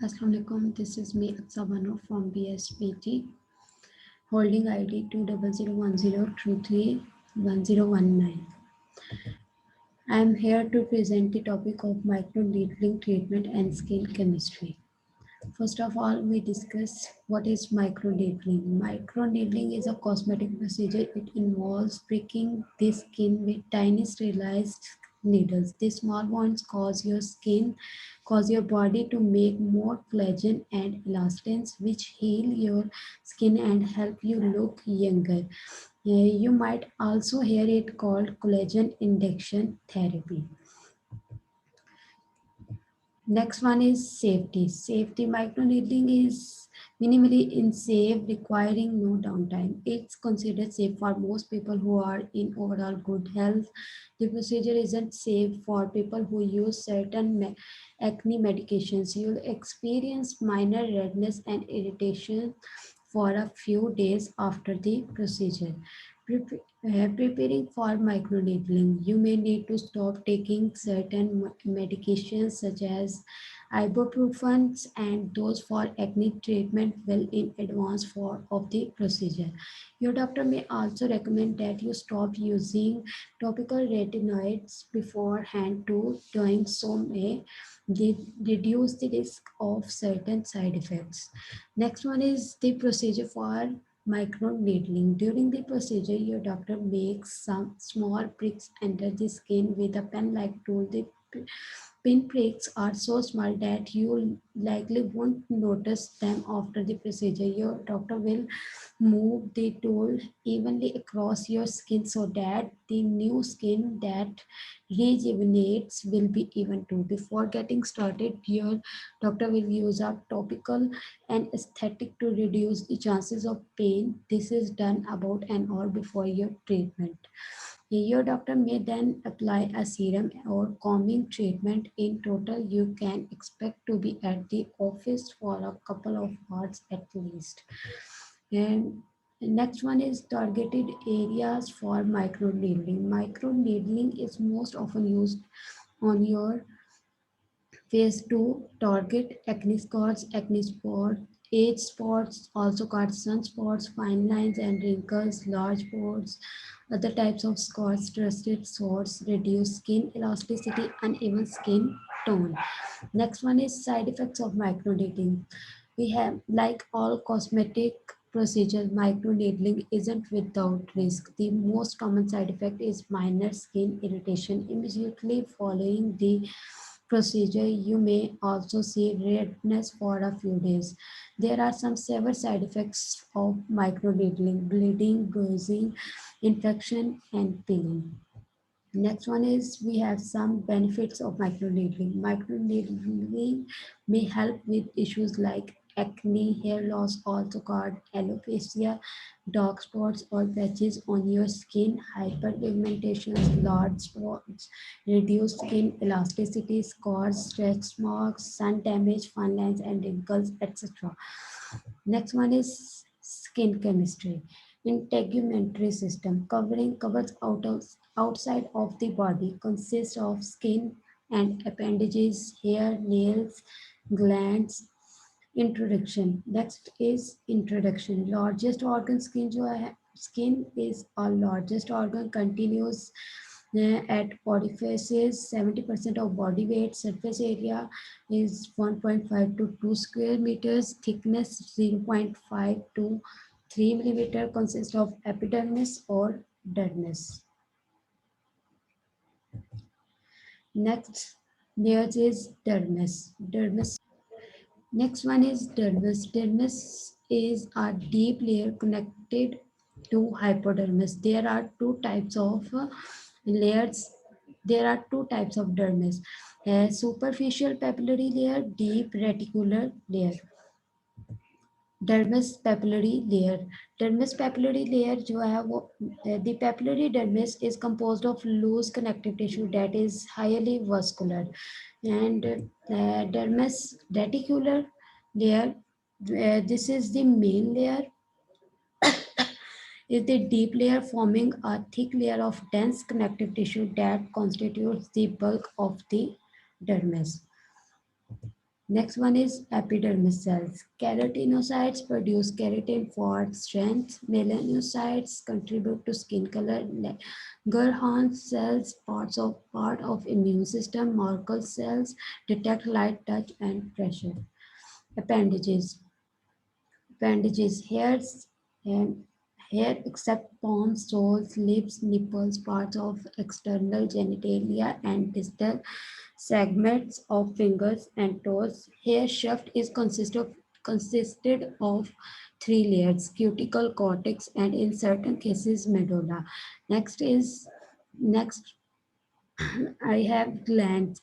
Assalamualaikum. This is me Aksa Bano from BSPT, holding ID 20010331019. I am here to present the topic of microneedling treatment and skin chemistry. First of all, we discuss what is microneedling. Microneedling is a cosmetic procedure. It involves pricking the skin with tiny sterilized needles. These small ones cause your body to make more collagen and elastins, which heal your skin and help you look younger. You might also hear it called collagen induction therapy. Next one is safety. Safety microneedling is minimally unsafe, requiring no downtime. It's considered safe for most people who are in overall good health. The procedure isn't safe for people who use certain acne medications. You'll experience minor redness and irritation for a few days after the procedure. Preparing for microneedling, you may need to stop taking certain medications such as ibuprofen and those for acne treatment well in advance of the procedure. Your doctor may also recommend that you stop using topical retinoids beforehand to doing so may reduce the risk of certain side effects. Next one is the procedure for microneedling. During the procedure, your doctor makes some small pricks under the skin with a pen-like tool. The pinpricks are so small that you likely won't notice them after the procedure. Your doctor will move the tool evenly across your skin so that the new skin that rejuvenates will be even too. Before getting started, your doctor will use a topical anesthetic to reduce the chances of pain. This is done about an hour before your treatment. Your doctor may then apply a serum or calming treatment. In total, you can expect to be at the office for a couple of hours at least. And next one is targeted areas for microneedling. Microneedling is most often used on your Phase 2 target acne scars, acne spots, age spots, also called sunspots, fine lines and wrinkles, large pores, other types of scars, trusted sores, reduced skin elasticity, uneven skin tone. Next one is side effects of microneedling. We have, like all cosmetic procedures, microneedling isn't without risk. The most common side effect is minor skin irritation immediately following the procedure. You may also see redness for a few days. There are some severe side effects of microneedling: bleeding, bruising, infection, and peeling. Next one is we have some benefits of microneedling. Microneedling may help with issues like acne, hair loss, also called alopecia, dark spots or patches on your skin, hyperpigmentations, large spots, reduced skin elasticity, scars, stretch marks, sun damage, fine lines and wrinkles, etc. Next one is skin chemistry. Integumentary system covers outside of the body, consists of skin and appendages, hair, nails, glands. Introduction. Next is introduction. Largest organ skin skin is our largest organ, continues at orifices. 70% of body weight. Surface area is 1.5 to 2 square meters. Thickness 0.5 to 3 millimeter. Consists of epidermis or dermis. Next, there is dermis. Next one is dermis. Dermis is a deep layer connected to hypodermis. There are two types of layers. There are two types of dermis: a superficial papillary layer, deep reticular layer. Dermis papillary layer. Dermis papillary layer जो है वो the papillary dermis is composed of loose connective tissue that is highly vascular, and dermis reticular layer, this is the main layer, is the deep layer forming a thick layer of dense connective tissue that constitutes the bulk of the dermis. Next one is epidermis cells. Keratinocytes produce keratin for strength. Melanocytes contribute to skin color. Langerhans cells, part of immune system. Merkel cells detect light, touch, and pressure. Appendages. Hairs and hair except palms, toes, lips, nipples, parts of external genitalia, and distal segments of fingers and toes. Hair shaft is consisted of three layers: cuticle, cortex, and in certain cases medulla. Next I have glands,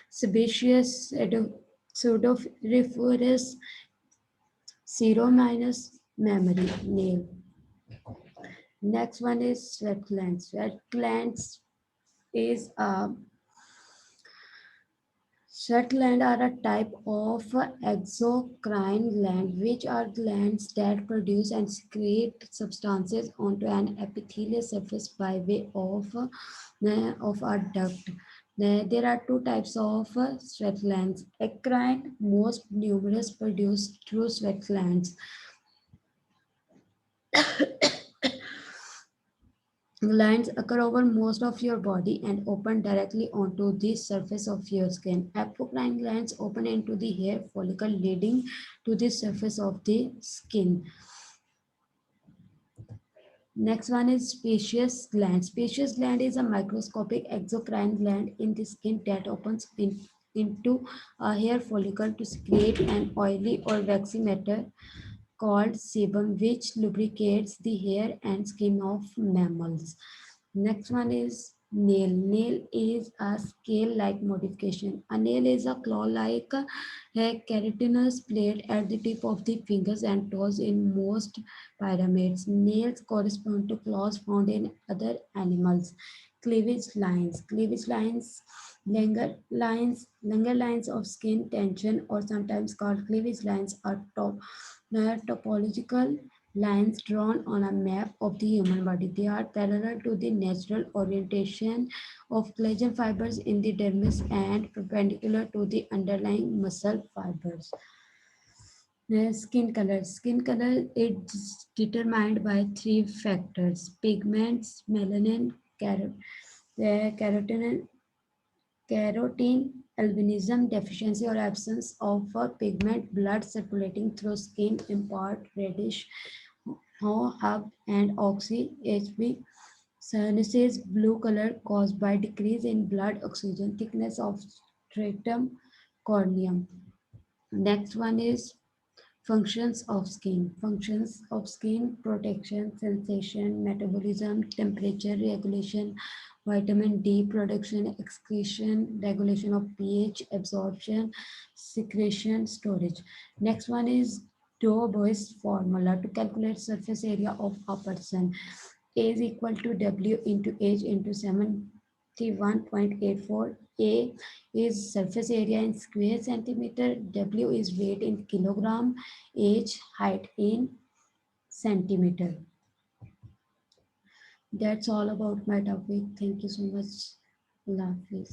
sebaceous, pseudoriferous, serominus, mammary, nail. Next one is sweat glands. Sweat glands is a Sweat glands are a type of exocrine gland, which are glands that produce and secrete substances onto an epithelial surface by way of a duct. There are two types of sweat glands. Eccrine, most numerous, produced through sweat glands. Glands occur over most of your body and open directly onto the surface of your skin. Apocrine glands open into the hair follicle leading to the surface of the skin. Next one is sebaceous gland. Sebaceous gland is a microscopic exocrine gland in the skin that opens into a hair follicle to secrete an oily or waxy matter called sebum, which lubricates the hair and skin of mammals. Next one is nail. Nail is a scale-like modification. A nail is a claw-like keratinous plate at the tip of the fingers and toes in most pyramids. Nails correspond to claws found in other animals. Cleavage lines. Longer lines of skin tension, or sometimes called cleavage lines, are topological lines drawn on a map of the human body. They are parallel to the natural orientation of collagen fibers in the dermis and perpendicular to the underlying muscle fibers. Skin color. Skin color is determined by three factors: pigments, melanin, carotene, albinism, deficiency or absence of pigment, blood circulating through skin, impart reddish hub and oxy HB. Cyanosis, blue color caused by decrease in blood oxygen, thickness of stratum corneum. Next one is functions of skin. Functions of skin: protection, sensation, metabolism, temperature regulation, vitamin D production, excretion, regulation of pH, absorption, secretion, storage. Next one is Dubois formula to calculate surface area of a person. A is equal to W into H into 71.84. A is surface area in square centimeter, W is weight in kilogram, H height in centimeter. That's all about my topic. Thank you so much. Allah Hafiz.